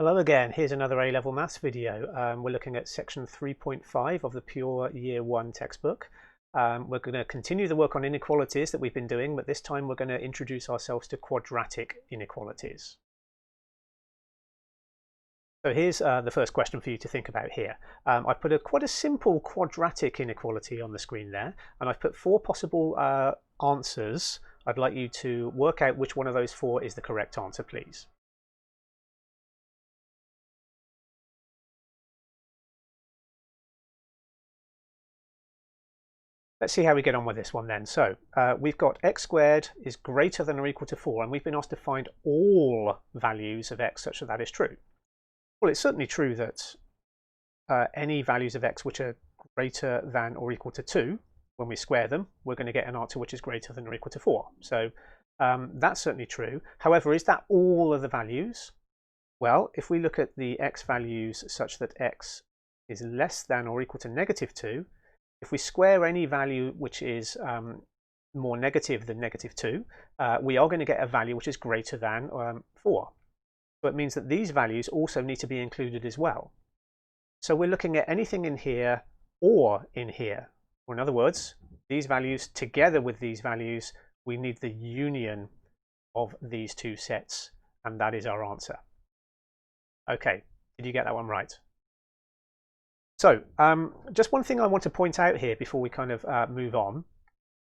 Hello again, here's another A-level maths video. We're looking at section 3.5 of the Pure Year 1 textbook. We're going to continue the work on inequalities that we've been doing, but this time we're going to introduce ourselves to quadratic inequalities. So here's the first question for you to think about here. I've put quite a simple quadratic inequality on the screen there, and I've put four possible answers. I'd like you to work out which one of those four is the correct answer, please. Let's see how we get on with this one then. So we've got x squared is greater than or equal to 4, and we've been asked to find all values of x such that that is true. Well, it's certainly true that any values of x which are greater than or equal to 2, when we square them, we're going to get an answer which is greater than or equal to 4. So that's certainly true. However, is that all of the values? Well, if we look at the x values such that x is less than or equal to -2, if we square any value which is more negative than -2, we are going to get a value which is greater than 4. So it means that these values also need to be included as well. So we're looking at anything in here or in here. Or in other words, these values together with these values, we need the union of these two sets, and that is our answer. Okay, did you get that one right? So just one thing I want to point out here before we kind of move on,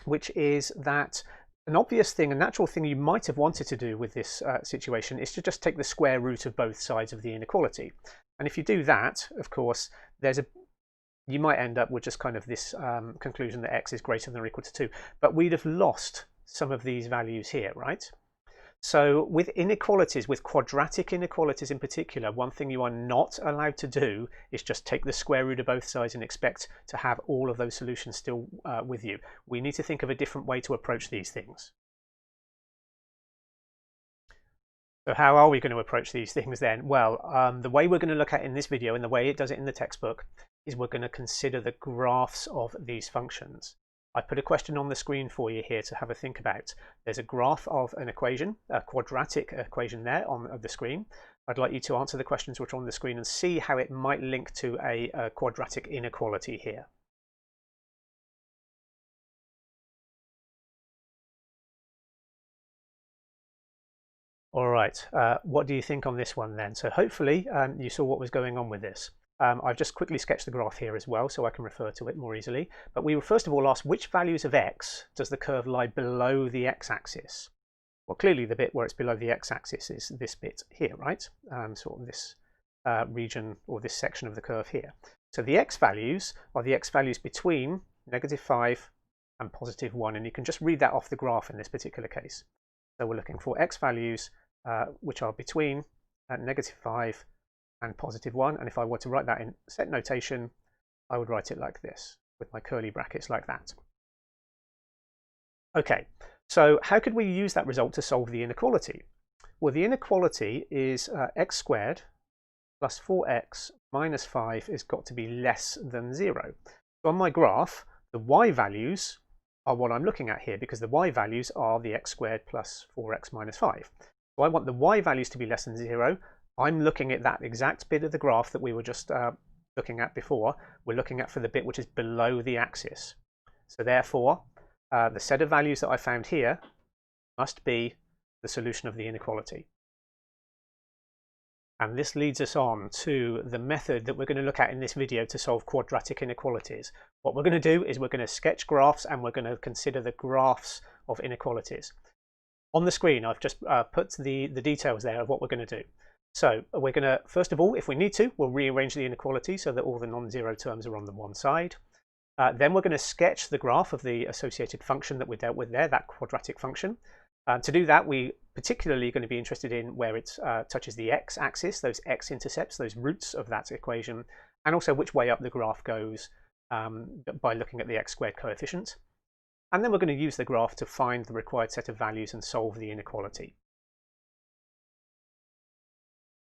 which is that an obvious thing, a natural thing you might have wanted to do with this situation is to just take the square root of both sides of the inequality. And if you do that, of course, you might end up with just kind of this conclusion that x is greater than or equal to 2. But we'd have lost some of these values here, right? So with inequalities, with quadratic inequalities in particular, one thing you are not allowed to do is just take the square root of both sides and expect to have all of those solutions still with you. We need to think of a different way to approach these things. So how are we going to approach these things then? Well, the way we're going to look at in this video, and the way it does it in the textbook, is we're going to consider the graphs of these functions. I put a question on the screen for you here to have a think about. There's a graph of an equation, a quadratic equation there on the screen. I'd like you to answer the questions which are on the screen and see how it might link to a quadratic inequality here. All right, what do you think on this one then? So hopefully you saw what was going on with this. I've just quickly sketched the graph here as well so I can refer to it more easily. But we will first of all ask which values of x does the curve lie below the x-axis? Well, clearly the bit where it's below the x-axis is this bit here, right? Sort of this region or this section of the curve here. So the x values are the x values between -5 and +1, and you can just read that off the graph in this particular case. So we're looking for x values which are between -5 and +1, and if I were to write that in set notation, I would write it like this, with my curly brackets like that. Okay, so how could we use that result to solve the inequality? Well, the inequality is x squared plus 4x minus 5 has got to be less than 0. So on my graph, the y values are what I'm looking at here, because the y values are the x squared plus 4x minus 5. So I want the y values to be less than 0. I'm looking at that exact bit of the graph that we were just looking at before. We're looking at for the bit which is below the axis. So therefore, the set of values that I found here must be the solution of the inequality. And this leads us on to the method that we're going to look at in this video to solve quadratic inequalities. What we're going to do is we're going to sketch graphs, and we're going to consider the graphs of inequalities. On the screen, I've just put the details there of what we're going to do. So we're going to, first of all, if we need to, we'll rearrange the inequality so that all the non-zero terms are on the one side. Then we're going to sketch the graph of the associated function that we dealt with there, that quadratic function. To do that, we particularly going to be interested in where it touches the x-axis, those x-intercepts, those roots of that equation, and also which way up the graph goes by looking at the x-squared coefficient. And then we're going to use the graph to find the required set of values and solve the inequality.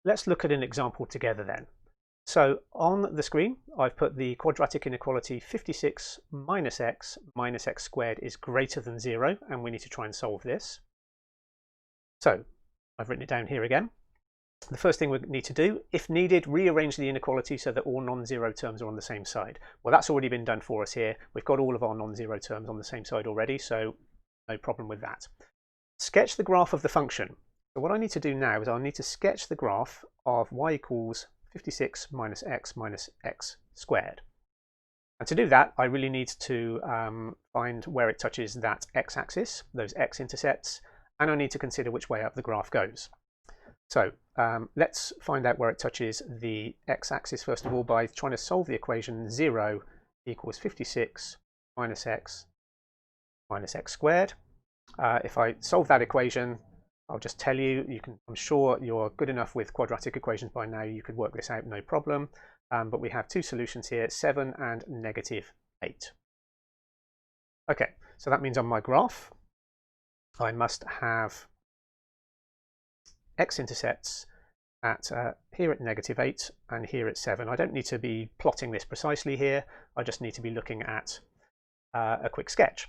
Let's look at an example together then. So on the screen, I've put the quadratic inequality 56 minus x squared is greater than 0, and we need to try and solve this. So I've written it down here again. the first thing we need to do, if needed, rearrange the inequality so that all non-zero terms are on the same side. Well, that's already been done for us here. We've got all of our non-zero terms on the same side already, so no problem with that. Sketch the graph of the function. So what I need to do now is I need to sketch the graph of y equals 56 minus x squared. And to do that, I really need to find where it touches that x-axis, those x-intercepts, and I need to consider which way up the graph goes. So let's find out where it touches the x-axis first of all by trying to solve the equation 0 equals 56 minus x squared. If I solve that equation, I'll just tell you, I'm sure you're good enough with quadratic equations by now, you could work this out no problem. But we have two solutions here, 7 and negative 8. Okay, so that means on my graph, I must have x-intercepts at here at negative 8 and here at 7. I don't need to be plotting this precisely here. I just need to be looking at a quick sketch.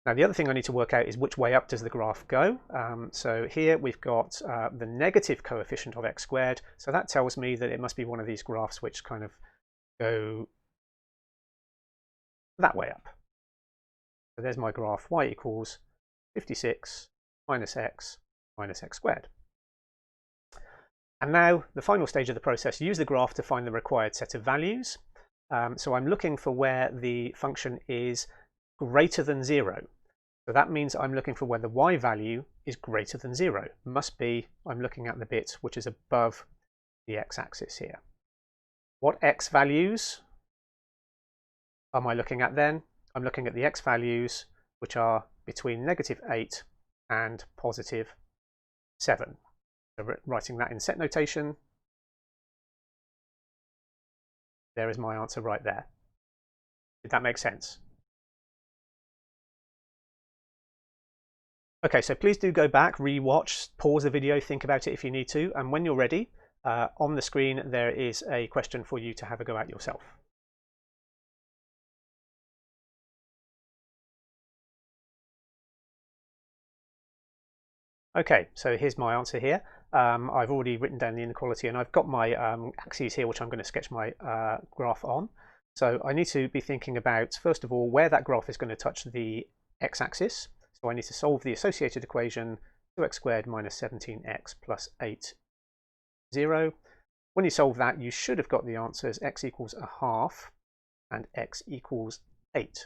Now, the other thing I need to work out is which way up does the graph go. So here we've got the negative coefficient of x squared. So that tells me that it must be one of these graphs which kind of go that way up. So there's my graph, y equals 56 minus x squared. And now the final stage of the process, use the graph to find the required set of values. So I'm looking for where the function is greater than 0. So that means I'm looking for where the y value is greater than 0. Must be, I'm looking at the bit which is above the x-axis here. What x values am I looking at then? I'm looking at the x values which are between negative 8 and positive 7. So writing that in set notation, there is my answer right there. Did that make sense? Okay, so please do go back, re-watch, pause the video, think about it if you need to, and when you're ready, on the screen there is a question for you to have a go at yourself. Okay, so here's my answer here. I've already written down the inequality and I've got my axes here which I'm going to sketch my graph on. So I need to be thinking about, first of all, where that graph is going to touch the x-axis. So I need to solve the associated equation 2x squared minus 17x plus 8, 0. When you solve that, you should have got the answers x equals a half and x equals 8.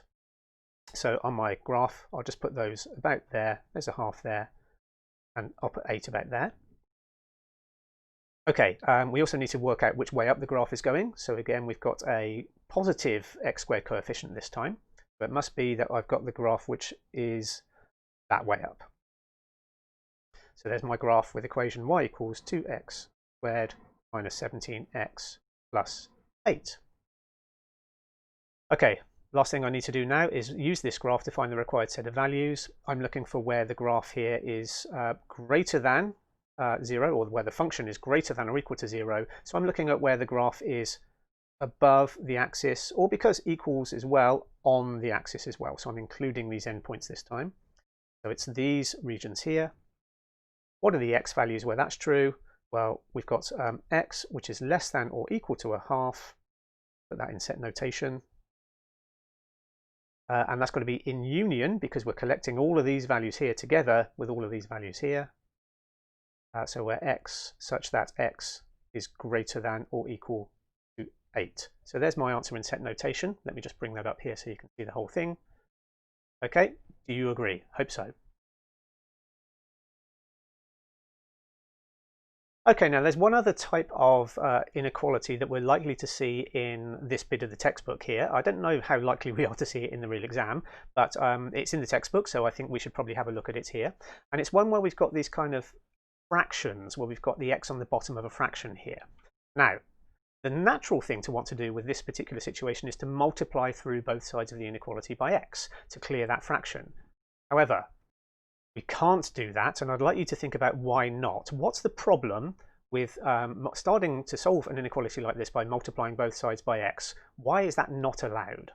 So on my graph, I'll just put those about there. There's a half there, and I'll put 8 about there. Okay, we also need to work out which way up the graph is going. So again, we've got a positive x squared coefficient this time. So it must be that I've got the graph which is that way up. So there's my graph with equation y equals 2x squared minus 17x plus 8. Okay, last thing I need to do now is use this graph to find the required set of values. I'm looking for where the graph here is greater than 0, or where the function is greater than or equal to 0. So I'm looking at where the graph is above the axis, or because equals as well, on the axis as well. So I'm including these endpoints this time. So it's these regions here. What are the x values where that's true? Well, we've got x, which is less than or equal to a half. Put that in set notation. And that's got to be in union because we're collecting all of these values here together with all of these values here. So where x, such that x is greater than or equal to 8. So there's my answer in set notation. Let me just bring that up here so you can see the whole thing. Okay, do you agree? Hope so. Okay, now there's one other type of inequality that we're likely to see in this bit of the textbook here. I don't know how likely we are to see it in the real exam, but it's in the textbook, so I think we should probably have a look at it here. And it's one where we've got these kind of fractions, where we've got the x on the bottom of a fraction here. Now, the natural thing to want to do with this particular situation is to multiply through both sides of the inequality by x to clear that fraction. However, we can't do that, and I'd like you to think about why not. What's the problem with starting to solve an inequality like this by multiplying both sides by x? Why is that not allowed?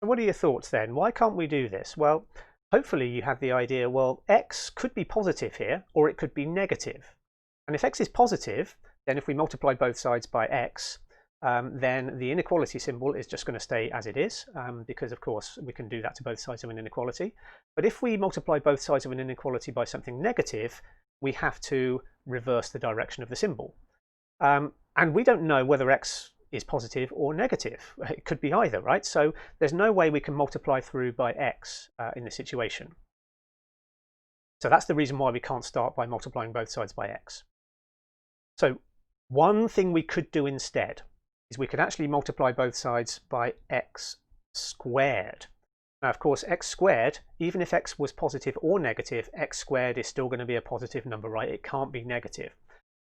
What are your thoughts then? Why can't we do this? Well, hopefully you have the idea, well, x could be positive here, or it could be negative. And if x is positive, then if we multiply both sides by x, then the inequality symbol is just going to stay as it is, because of course we can do that to both sides of an inequality. But if we multiply both sides of an inequality by something negative, we have to reverse the direction of the symbol. And we don't know whether x is positive or negative. It could be either, right? So there's no way we can multiply through by x in this situation. So that's the reason why we can't start by multiplying both sides by x. So one thing we could do instead is we could actually multiply both sides by x squared. Now, of course, x squared, even if x was positive or negative, x squared is still going to be a positive number, right? It can't be negative.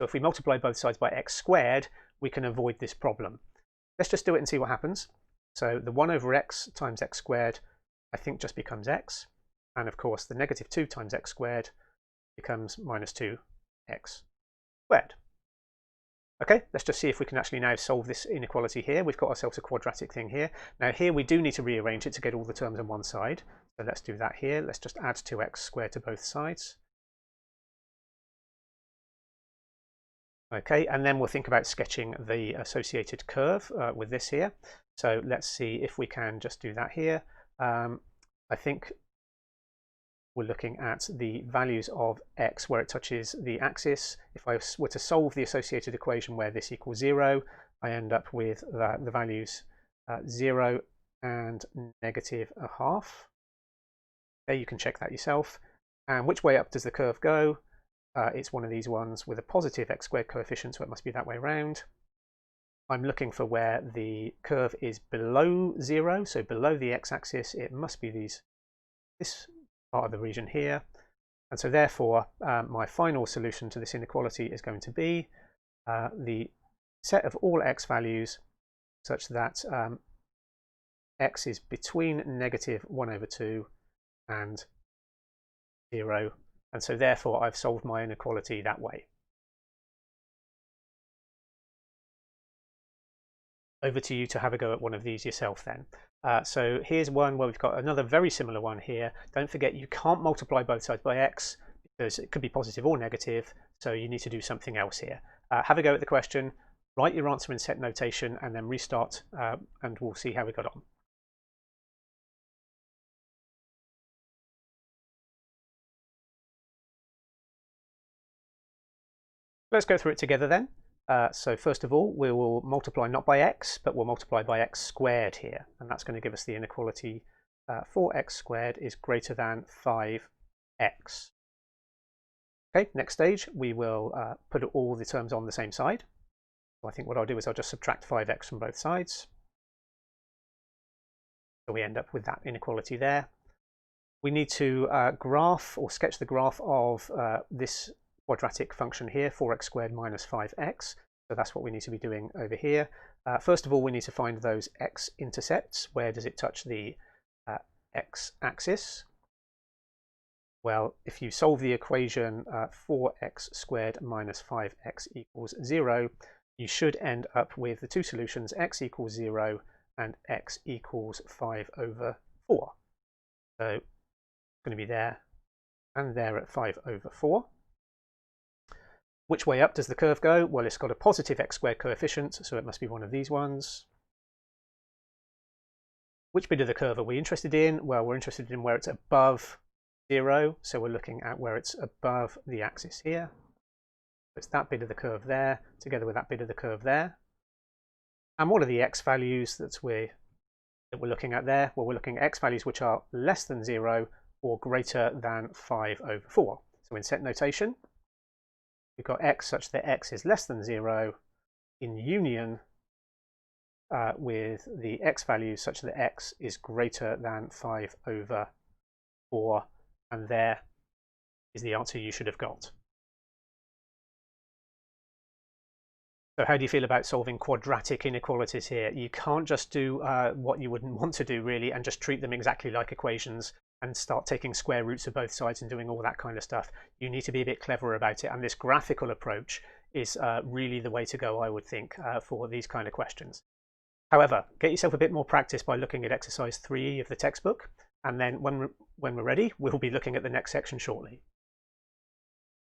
So if we multiply both sides by x squared, we can avoid this problem. Let's just do it and see what happens. So the 1 over x times x squared, I think, just becomes x. And of course, the negative 2 times x squared becomes minus 2x squared. Okay, let's just see if we can actually now solve this inequality here. We've got ourselves a quadratic thing here. Now here we do need to rearrange it to get all the terms on one side. So let's do that here. Let's just add 2x squared to both sides. Okay, and then we'll think about sketching the associated curve with this here. So let's see if we can just do that here. I think we're looking at the values of x where it touches the axis. If I were to solve the associated equation where this equals 0, I end up with the values 0 and negative a half. There, you can check that yourself. And which way up does the curve go? It's one of these ones with a positive x squared coefficient, so it must be that way round. I'm looking for where the curve is below 0, so below the x-axis. It must be this part of the region here. And so therefore, my final solution to this inequality is going to be the set of all x values such that x is between negative 1 over 2 and 0. And so therefore, I've solved my inequality that way. Over to you to have a go at one of these yourself then. So here's one where we've got another very similar one here. Don't forget, you can't multiply both sides by x because it could be positive or negative, so you need to do something else here. Have a go at the question, write your answer in set notation, and then restart, and we'll see how we got on. Let's go through it together then. So first of all, we will multiply not by x, but we'll multiply by x squared here. And that's going to give us the inequality 4x squared is greater than 5x. Okay, next stage, we will put all the terms on the same side. So I think what I'll do is I'll just subtract 5x from both sides. So we end up with that inequality there. We need to graph or sketch the graph of this quadratic function here, 4x squared minus 5x. So that's what we need to be doing over here. First of all, we need to find those x-intercepts. Where does it touch the x-axis? Well, if you solve the equation 4x squared minus 5x equals 0, you should end up with the two solutions, x equals 0 and x equals 5 over 4. So it's going to be there and there at 5 over 4. Which way up does the curve go? Well, it's got a positive x squared coefficient, so it must be one of these ones. Which bit of the curve are we interested in? Well, we're interested in where it's above 0, so we're looking at where it's above the axis here. It's that bit of the curve there, together with that bit of the curve there. And what are the x values that we're looking at there? Well, we're looking at x values which are less than 0 or greater than 5 over 4. So in set notation, we've got x such that x is less than 0 in union with the x values such that x is greater than 5 over 4, and there is the answer you should have got. So how do you feel about solving quadratic inequalities here? You can't just do what you wouldn't want to do really and just treat them exactly like equations and start taking square roots of both sides and doing all that kind of stuff. You need to be a bit clever about it, and this graphical approach is really the way to go, I would think, for these kind of questions. However, get yourself a bit more practice by looking at exercise 3 of the textbook, and then when we're ready, we'll be looking at the next section shortly.